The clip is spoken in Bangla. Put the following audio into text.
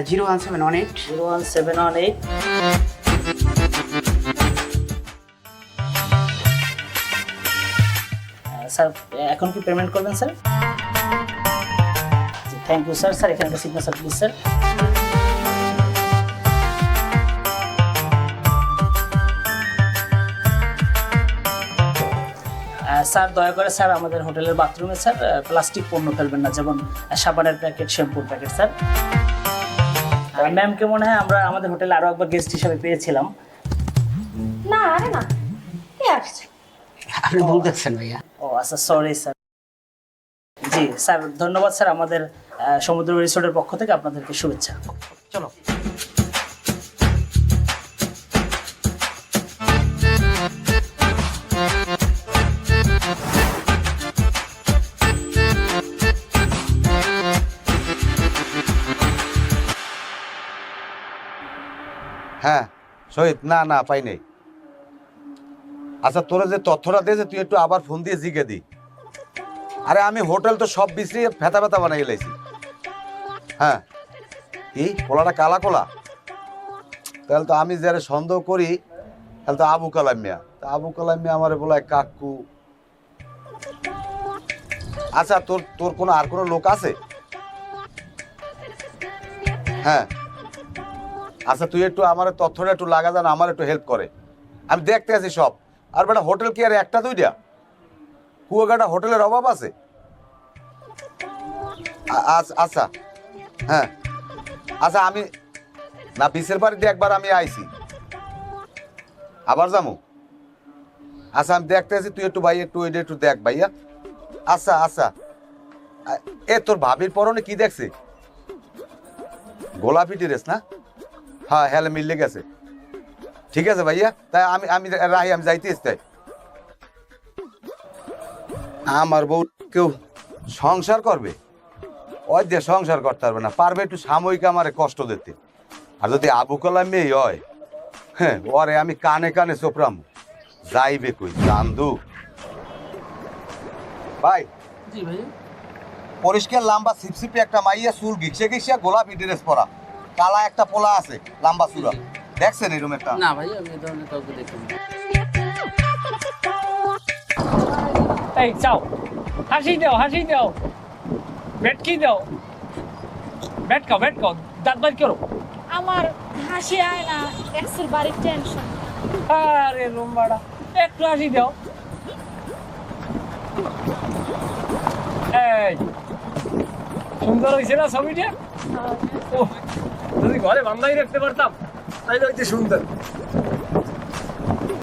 01718 01718 স্যার এখন কি পেমেন্ট করবেন sir? Thank you sir. Sir এখানে সিগনেচার প্লিজ স্যার। স্যার দয়া করে স্যার আমাদের হোটেলের বাথরুমে স্যার প্লাস্টিক পণ্য ফেলবেন না, যেমন সাবানের প্যাকেট, শ্যাম্পুর প্যাকেট স্যার। ম্যামকে মনে হয় আমরা আমাদের হোটেলে আরো একবার গেস্ট হিসেবে পেয়েছিলাম। না আরে না, কে আসছে? আপনি ভুল দেখছেন ভাইয়া। ও আচ্ছা, সরি স্যার। জি স্যার, ধন্যবাদ স্যার। আমাদের সমুদ্র রিসোর্টের পক্ষ থেকে আপনাদেরকে শুভেচ্ছা। চলো। হ্যাঁ শহীদ, না না পাই নাই। আচ্ছা তোরা যে তথ্যটা দিয়েছে তুই একটু আবার ফোন দিয়ে জিগে দি। আরে আমি হোটেল তো সব বিছড়িয়ে ফেতা ফেতা বানাই লাইছি। হ্যাঁ এই কোলাটা কালা কোলা, তাহলে তো আমি যারা সন্দেহ করি তাহলে তো আবু কালাম মিয়া। আবু কালাম মিয়া আমার বলায় কাকু। আচ্ছা তোর তোর কোনো আর কোনো লোক আছে? হ্যাঁ আচ্ছা তুই একটু আমার তথ্যটা একটু লাগা যান, আমার একটু হেল্প করে। আমি দেখতে আছি সব। আর বেটা হোটেল কি আর একটা দুইটা? কুয়াকাটা হোটেলের অভাব আছে? আচ্ছা হ্যাঁ আচ্ছা আমি না বিশের বাড়িতে একবার আমি আইছি, আবার যাবো। আচ্ছা আমি দেখতে আছি, তুই একটু ভাই একটু ওইটা একটু দেখ ভাইয়া। আচ্ছা আচ্ছা এ তোর ভাবির পরনে কি দেখছে? গোলাপি ড্রেস না? হ্যাঁ হ্যালে মিললে গেছে। ঠিক আছে ভাইয়া, তাই আমি আমি রাহি, আমি যাইতে তাই। আমার বউ কেউ সংসার করবে? ওই দিয়ে সংসার করতে পারবে না, পারবে একটু সাময়িক আমারে কষ্ট দিতে। আর যদি আবু কালাম মেয়ে হয়, হ্যাঁ ওরে আমি কানে কানে চোপড়াম। যাইবে কই চান্দু ভাই? জি ভাই। পরিষ্কার লম্বা সিপসিপি একটা মাইয়া, চুল ঘিসে ঘিসে, গোলাপি ড্রেস পরা, কালা একটা পোলা আছে লম্বা চূড়া। দেখছেন এই রুমেরটা? না ভাই, আমি এই ধরনের কাউকে দেখিনি। এই চাও, হাসি দাও, হাসি দাও, ভেটকি দাও, ভেটকাও, ভেটকাও, দাঁত বাদ করো। আমার হাসি আয় না, এক্সের বাড়ির টেনশন। আরে রুম্বাড়া, একটু হাসি দাও। এই সুন্দর হয়েছে না ছবিটা? ও, যদি ঘরে বান্ধাই রাখতে পারতাম তাইলে হইতে সুন্দর।